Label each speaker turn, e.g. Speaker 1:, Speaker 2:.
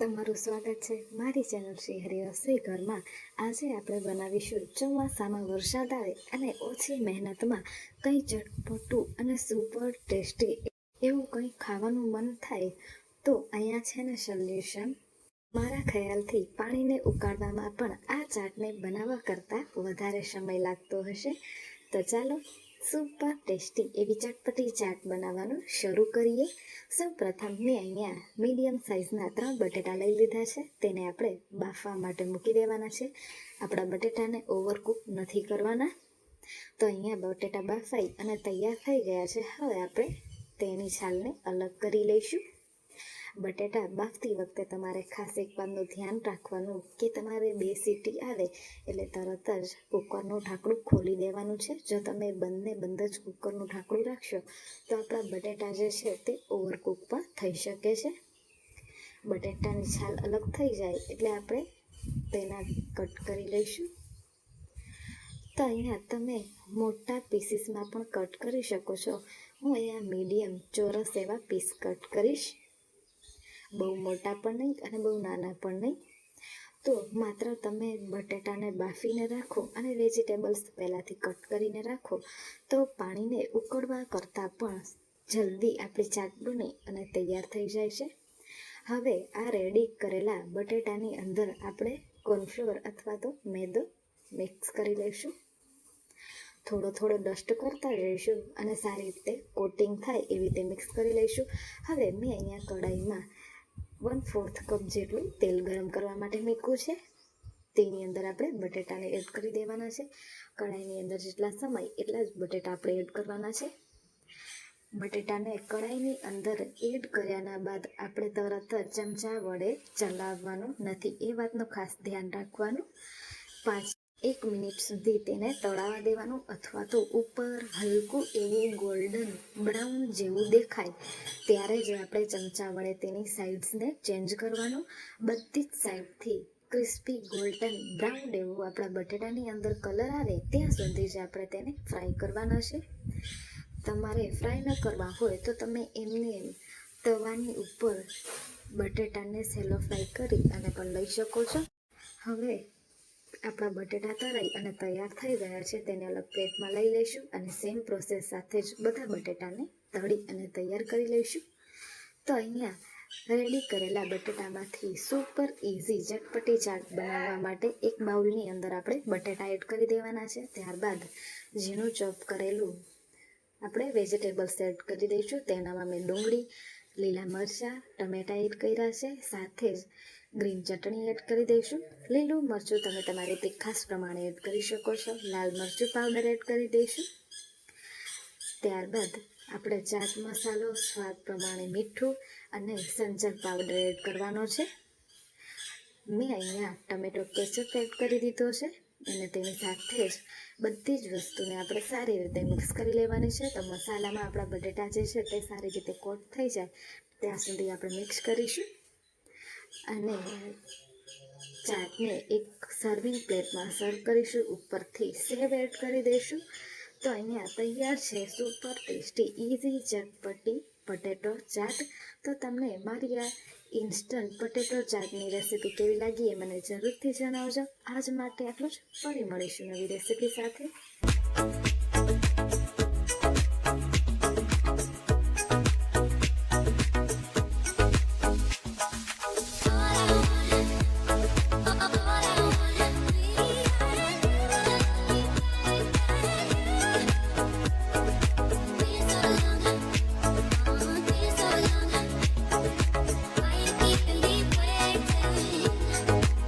Speaker 1: તમારું સ્વાગત છે મારી ચેનલ શ્રી હરિ રસોઈ ઘરમાં। આજે આપણે બનાવીશું ચોમાસામાં વરસાદ આવે અને ઓછી મહેનતમાં કંઈ ચટપટું અને સુપર ટેસ્ટી એવું કંઈ ખાવાનું મન થાય તો અહીંયા છે ને સોલ્યુશન। મારા ખ્યાલથી પાણીને ઉકાળવામાં પણ આ ચાટને બનાવવા કરતાં વધારે સમય લાગતો હશે। તો ચાલો સુપર ટેસ્ટી એવી ચટપટી ચાટ બનાવવાનું શરૂ કરીએ। સૌપ્રથમ મેં અહીંયા મીડિયમ સાઇઝના 3 બટેટા લઈ લીધા છે। તેને આપણે બાફવા માટે મૂકી દેવાના છે। આપણા બટેટાને ઓવરકુક નથી કરવાના। તો અહીંયા બટેટા બાફાઈ અને તૈયાર થઈ ગયા છે। હવે આપણે તેની છાલને અલગ કરી લઈશું। બટેટા બાફતી વખતે તમારે ખાસ એક વાતનું ધ્યાન રાખવાનું કે તમારે 2 સીટી આવે એટલે તરત જ કુકરનું ઢાંકણું ખોલી દેવાનું છે। જો તમે બંધ જ કુકરનું ઢાંકણું રાખશો તો આપણા બટેટા જે છે તે ઓવરકુક પણ થઈ શકે છે। બટેટાની છાલ અલગ થઈ જાય એટલે આપણે તેના કટ કરી લઈશું। તો અહીંયા તમે મોટા પીસીસમાં પણ કટ કરી શકો છો। હું અહીંયા મીડિયમ ચોરસ એવા પીસ કટ કરીશ, બહુ મોટા પણ નહીં અને બહુ નાના પણ નહીં। તો માત્ર તમે બટેટાને બાફીને રાખો અને વેજીટેબલ્સ પહેલાંથી કટ કરીને રાખો તો પાણીને ઉકળવા કરતાં પણ જલ્દી આપણી ચાટ બની અને તૈયાર થઈ જાય છે। હવે આ રેડી કરેલા બટેટાની અંદર આપણે કોર્નફ્લોર અથવા તો મેદો મિક્સ કરી લઈશું। થોડો ડસ્ટ કરતા જઈશું અને સારી રીતે કોટિંગ થાય એવી રીતે મિક્સ કરી લઈશું। હવે મેં અહીંયા કઢાઈમાં 1/4 કપ જેટલું તેલ ગરમ કરવા માટે મૂક્યું છે। તેની અંદર આપણે બટેટાને એડ કરી દેવાના છે। કઢાઈની અંદર જેટલા સમય એટલા જ બટેટા આપણે એડ કરવાના છે। બટેટાને કઢાઈની અંદર એડ કર્યાના બાદ આપણે તરત જ ચમચા વડે ચલાવવાનું નથી, એ વાતનું ખાસ ધ્યાન રાખવાનું। 1 મિનિટ સુધી તેને તળાવા દેવાનું અથવા તો ઉપર હલકું એવું ગોલ્ડન બ્રાઉન જેવું દેખાય ત્યારે જ આપણે ચમચા વડે તેની સાઈડ્સને ચેન્જ કરવાનું। બધી જ સાઈડથી ક્રિસ્પી ગોલ્ડન બ્રાઉન એવું આપણા બટેટાની અંદર કલર આવે ત્યાં સુધી જ આપણે તેને ફ્રાય કરવાના છે। તમારે ફ્રાય ન કરવા હોય તો તમે એમને તવાની ઉપર બટેટાને સેલો ફ્રાય કરી અને પણ લઈ શકો છો। હવે આપણા બટેટા તળાઈ અને તૈયાર થઈ ગયા છે, તેને અલગ પ્લેટમાં લઈ લઈશું અને સેમ પ્રોસેસ સાથે જ બધા બટેટાને તળી અને તૈયાર કરી લઈશું। તો અહીંયા રેડી કરેલા બટેટામાંથી સુપર ઇઝી ચટપટી ચાટ બનાવવા માટે એક બાઉલની અંદર આપણે બટેટા એડ કરી દેવાના છે। ત્યારબાદ ઝીણું ચોપ કરેલું આપણે વેજીટેબલ્સ એડ કરી દઈશું। તેનામાં મેં ડુંગળી, લીલા મરચાં, ટમેટા એડ કર્યા છે, સાથે જ ગ્રીન ચટણી એડ કરી દઈશું। લીલું મરચું તમે તમારી તીખાસ પ્રમાણે એડ કરી શકો છો। લાલ મરચું પાવડર એડ કરી દઈશું। ત્યારબાદ આપણે ચાટ મસાલો, સ્વાદ પ્રમાણે મીઠું અને સંચર પાવડર એડ કરવાનો છે। મેં અહીંયા ટમેટો કેચઅપ એડ કરી દીધો છે અને તેની સાથે જ બધી જ વસ્તુને આપણે સારી રીતે મિક્સ કરી લેવાની છે। તો મસાલામાં આપણા બટેટા જે છે તે સારી રીતે કોટ થઈ જાય ત્યાં સુધી આપણે મિક્સ કરીશું અને ચાટને એક સર્વિંગ પ્લેટમાં સર્વ કરીશું। ઉપરથી સેવ એડ કરી દઈશું। તો અહીંયા તૈયાર છે સુપર ટેસ્ટી ઇઝી ચટપટી પટેટો ચાટ। તો તમને મારી આ ઇન્સ્ટન્ટ પટેટો ચાટની રેસીપી કેવી લાગી એ મને જરૂરથી જણાવજો। આજ માટે આટલું જ, ફરી મળીશું નવી રેસીપી સાથે।